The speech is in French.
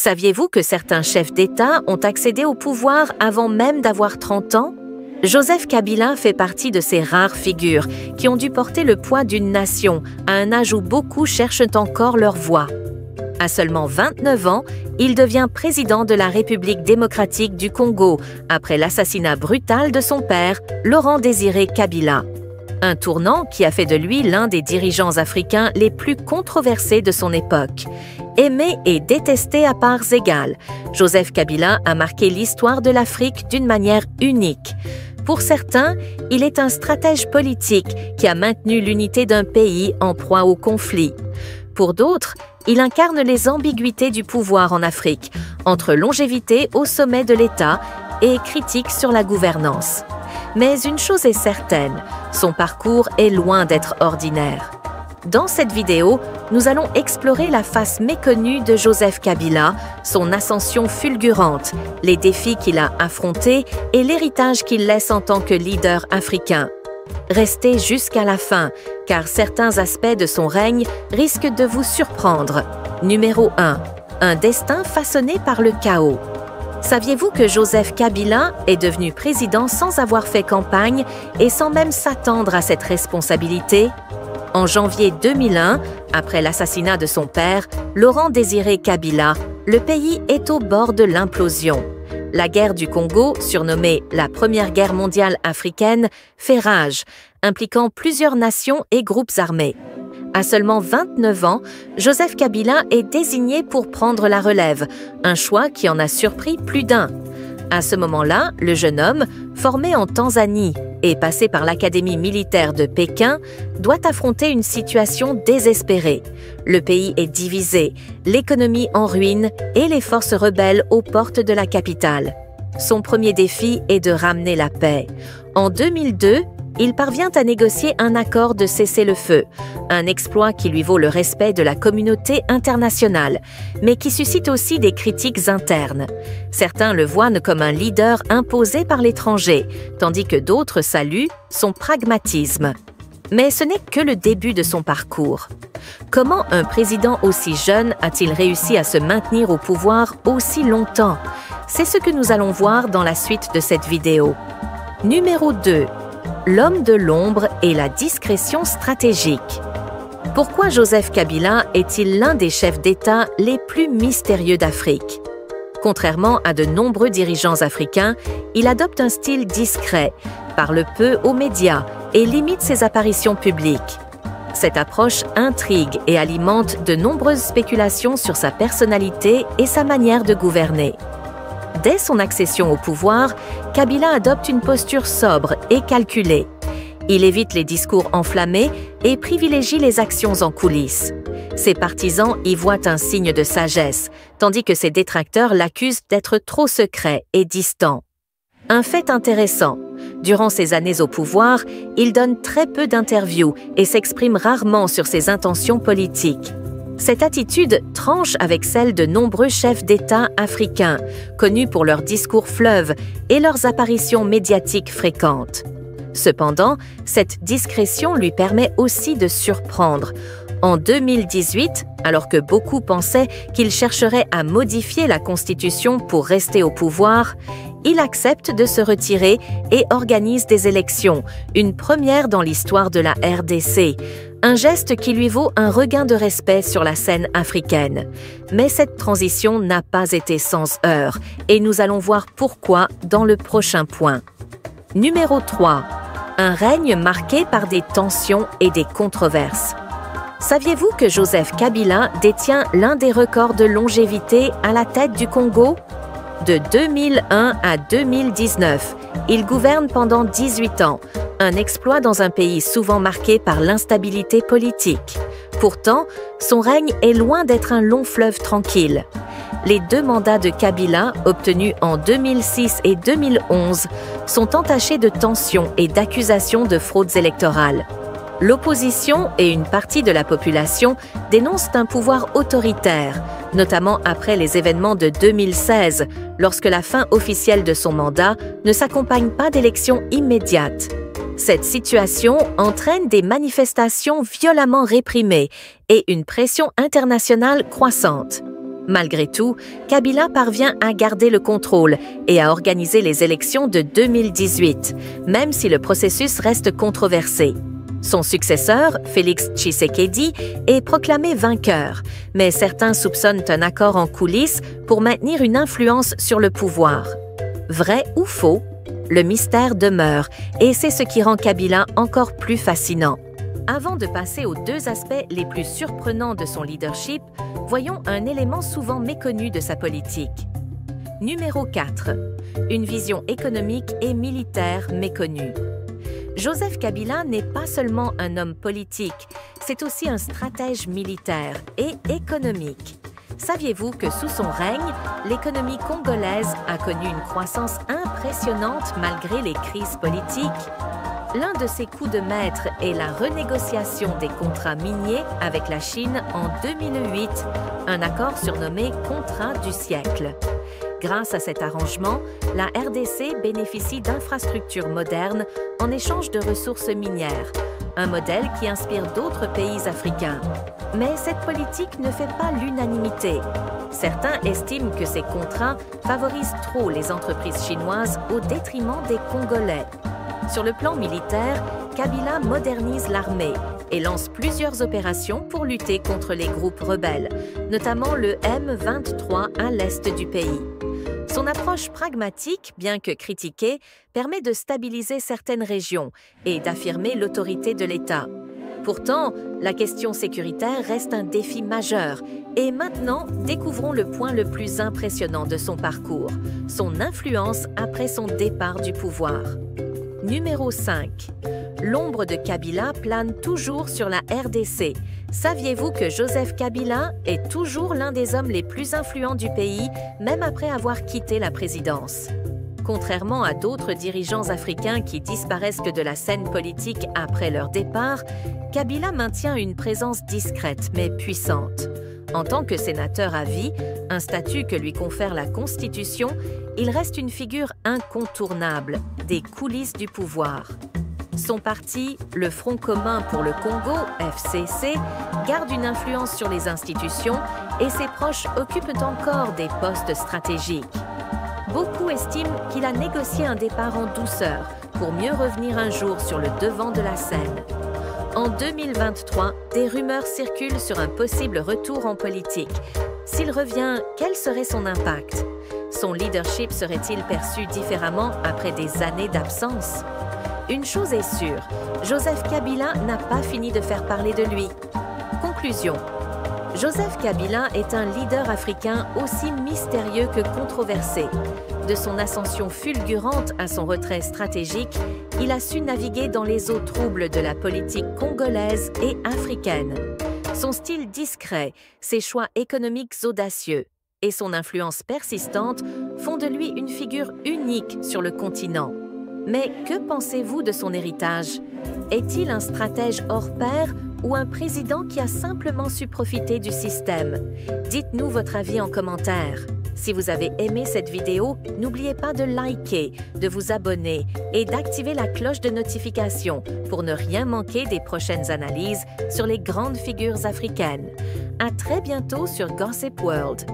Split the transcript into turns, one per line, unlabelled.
Saviez-vous que certains chefs d'État ont accédé au pouvoir avant même d'avoir 30 ans? Joseph Kabila fait partie de ces rares figures qui ont dû porter le poids d'une nation à un âge où beaucoup cherchent encore leur voie. À seulement 29 ans, il devient président de la République démocratique du Congo après l'assassinat brutal de son père, Laurent-Désiré Kabila. Un tournant qui a fait de lui l'un des dirigeants africains les plus controversés de son époque. Aimé et détesté à parts égales, Joseph Kabila a marqué l'histoire de l'Afrique d'une manière unique. Pour certains, il est un stratège politique qui a maintenu l'unité d'un pays en proie au conflit. Pour d'autres, il incarne les ambiguïtés du pouvoir en Afrique, entre longévité au sommet de l'État et critique sur la gouvernance. Mais une chose est certaine, son parcours est loin d'être ordinaire. Dans cette vidéo, nous allons explorer la face méconnue de Joseph Kabila, son ascension fulgurante, les défis qu'il a affrontés et l'héritage qu'il laisse en tant que leader africain. Restez jusqu'à la fin, car certains aspects de son règne risquent de vous surprendre. Numéro 1. Un destin façonné par le chaos. Saviez-vous que Joseph Kabila est devenu président sans avoir fait campagne et sans même s'attendre à cette responsabilité? En janvier 2001, après l'assassinat de son père, Laurent-Désiré Kabila, le pays est au bord de l'implosion. La guerre du Congo, surnommée la Première Guerre mondiale africaine, fait rage, impliquant plusieurs nations et groupes armés. À seulement 29 ans, Joseph Kabila est désigné pour prendre la relève, un choix qui en a surpris plus d'un. À ce moment-là, le jeune homme, formé en Tanzanie et passé par l'Académie militaire de Pékin, doit affronter une situation désespérée. Le pays est divisé, l'économie en ruine et les forces rebelles aux portes de la capitale. Son premier défi est de ramener la paix. En 2002, il parvient à négocier un accord de cessez-le-feu, un exploit qui lui vaut le respect de la communauté internationale, mais qui suscite aussi des critiques internes. Certains le voient comme un leader imposé par l'étranger, tandis que d'autres saluent son pragmatisme. Mais ce n'est que le début de son parcours. Comment un président aussi jeune a-t-il réussi à se maintenir au pouvoir aussi longtemps? C'est ce que nous allons voir dans la suite de cette vidéo. Numéro 2. L'homme de l'ombre et la discrétion stratégique. Pourquoi Joseph Kabila est-il l'un des chefs d'État les plus mystérieux d'Afrique? Contrairement à de nombreux dirigeants africains, il adopte un style discret, parle peu aux médias et limite ses apparitions publiques. Cette approche intrigue et alimente de nombreuses spéculations sur sa personnalité et sa manière de gouverner. Dès son accession au pouvoir, Kabila adopte une posture sobre et calculée. Il évite les discours enflammés et privilégie les actions en coulisses. Ses partisans y voient un signe de sagesse, tandis que ses détracteurs l'accusent d'être trop secret et distant. Un fait intéressant, durant ses années au pouvoir, il donne très peu d'interviews et s'exprime rarement sur ses intentions politiques. Cette attitude tranche avec celle de nombreux chefs d'État africains, connus pour leurs discours fleuves et leurs apparitions médiatiques fréquentes. Cependant, cette discrétion lui permet aussi de surprendre. En 2018, alors que beaucoup pensaient qu'il chercherait à modifier la Constitution pour rester au pouvoir, il accepte de se retirer et organise des élections, une première dans l'histoire de la RDC. Un geste qui lui vaut un regain de respect sur la scène africaine. Mais cette transition n'a pas été sans heurts, et nous allons voir pourquoi dans le prochain point. Numéro 3. Un règne marqué par des tensions et des controverses. Saviez-vous que Joseph Kabila détient l'un des records de longévité à la tête du Congo? De 2001 à 2019, il gouverne pendant 18 ans, un exploit dans un pays souvent marqué par l'instabilité politique. Pourtant, son règne est loin d'être un long fleuve tranquille. Les 2 mandats de Kabila, obtenus en 2006 et 2011, sont entachés de tensions et d'accusations de fraudes électorales. L'opposition et une partie de la population dénoncent un pouvoir autoritaire, notamment après les événements de 2016, lorsque la fin officielle de son mandat ne s'accompagne pas d'élections immédiates. Cette situation entraîne des manifestations violemment réprimées et une pression internationale croissante. Malgré tout, Kabila parvient à garder le contrôle et à organiser les élections de 2018, même si le processus reste controversé. Son successeur, Félix Tshisekedi, est proclamé vainqueur, mais certains soupçonnent un accord en coulisses pour maintenir une influence sur le pouvoir. Vrai ou faux? Le mystère demeure, et c'est ce qui rend Kabila encore plus fascinant. Avant de passer aux deux aspects les plus surprenants de son leadership, voyons un élément souvent méconnu de sa politique. Numéro 4. Une vision économique et militaire méconnue. Joseph Kabila n'est pas seulement un homme politique, c'est aussi un stratège militaire et économique. Saviez-vous que sous son règne, l'économie congolaise a connu une croissance impressionnante malgré les crises politiques? L'un de ses coups de maître est la renégociation des contrats miniers avec la Chine en 2008, un accord surnommé « Contrat du siècle ». Grâce à cet arrangement, la RDC bénéficie d'infrastructures modernes en échange de ressources minières, un modèle qui inspire d'autres pays africains. Mais cette politique ne fait pas l'unanimité. Certains estiment que ces contrats favorisent trop les entreprises chinoises au détriment des Congolais. Sur le plan militaire, Kabila modernise l'armée et lance plusieurs opérations pour lutter contre les groupes rebelles, notamment le M23 à l'est du pays. Son approche pragmatique, bien que critiquée, permet de stabiliser certaines régions et d'affirmer l'autorité de l'État. Pourtant, la question sécuritaire reste un défi majeur. Et maintenant, découvrons le point le plus impressionnant de son parcours, son influence après son départ du pouvoir. Numéro 5. L'ombre de Kabila plane toujours sur la RDC. Saviez-vous que Joseph Kabila est toujours l'un des hommes les plus influents du pays, même après avoir quitté la présidence? Contrairement à d'autres dirigeants africains qui disparaissent de la scène politique après leur départ, Kabila maintient une présence discrète mais puissante. En tant que sénateur à vie, un statut que lui confère la Constitution, il reste une figure incontournable des coulisses du pouvoir. Son parti, le Front commun pour le Congo, FCC, garde une influence sur les institutions et ses proches occupent encore des postes stratégiques. Beaucoup estiment qu'il a négocié un départ en douceur pour mieux revenir un jour sur le devant de la scène. En 2023, des rumeurs circulent sur un possible retour en politique. S'il revient, quel serait son impact? Son leadership serait-il perçu différemment après des années d'absence? Une chose est sûre, Joseph Kabila n'a pas fini de faire parler de lui. Conclusion. Joseph Kabila est un leader africain aussi mystérieux que controversé. De son ascension fulgurante à son retrait stratégique, il a su naviguer dans les eaux troubles de la politique congolaise et africaine. Son style discret, ses choix économiques audacieux et son influence persistante font de lui une figure unique sur le continent. Mais que pensez-vous de son héritage? Est-il un stratège hors pair ou un président qui a simplement su profiter du système? Dites-nous votre avis en commentaire. Si vous avez aimé cette vidéo, n'oubliez pas de liker, de vous abonner et d'activer la cloche de notification pour ne rien manquer des prochaines analyses sur les grandes figures africaines. À très bientôt sur Gossip World.